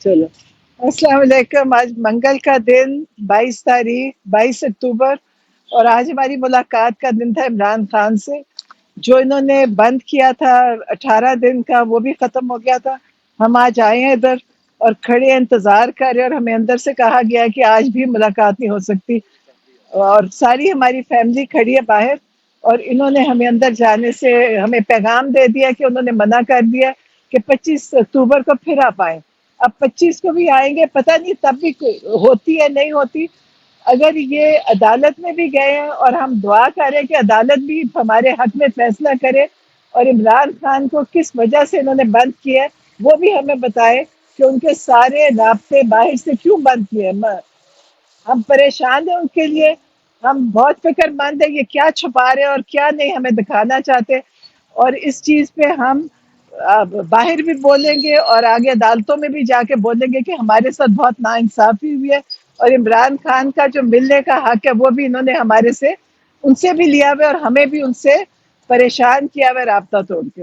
चलो, अस्सलाम वालेकुम। आज मंगल का दिन, 22 तारीख, 22 अक्टूबर, और आज हमारी मुलाकात का दिन था इमरान खान से। जो इन्होंने बंद किया था 18 दिन का, वो भी खत्म हो गया था। हम आज आए हैं इधर और खड़े हैं, इंतजार कर रहे हैं, और हमें अंदर से कहा गया है कि आज भी मुलाकात नहीं हो सकती। और सारी हमारी फैमिली खड़ी है बाहर, और इन्होंने हमें अंदर जाने से हमें पैगाम दे दिया कि उन्होंने मना कर दिया कि 25 अक्टूबर को फिर आप आए। अब 25 को भी आएंगे, पता नहीं तब भी होती है नहीं होती। अगर ये अदालत में भी गए हैं, और हम दुआ करें कि अदालत भी हमारे हक में फैसला करे, और इमरान खान को किस वजह से इन्होंने बंद किया है वो भी हमें बताए कि उनके सारे रास्ते बाहर से क्यों बंद किए हैं। हम परेशान हैं उनके लिए। हम बहुत फिक्रमंद है, ये क्या छुपा रहे हैं और क्या नहीं हमें दिखाना चाहते। और इस चीज पे हम बाहर भी बोलेंगे और आगे अदालतों में भी जाके बोलेंगे कि हमारे साथ बहुत नाइंसाफी हुई है, और इमरान खान का जो मिलने का हक है वो भी इन्होंने हमारे से उनसे भी लिया हुआ है, और हमें भी उनसे परेशान किया हुआ है राब्ता तोड़ के।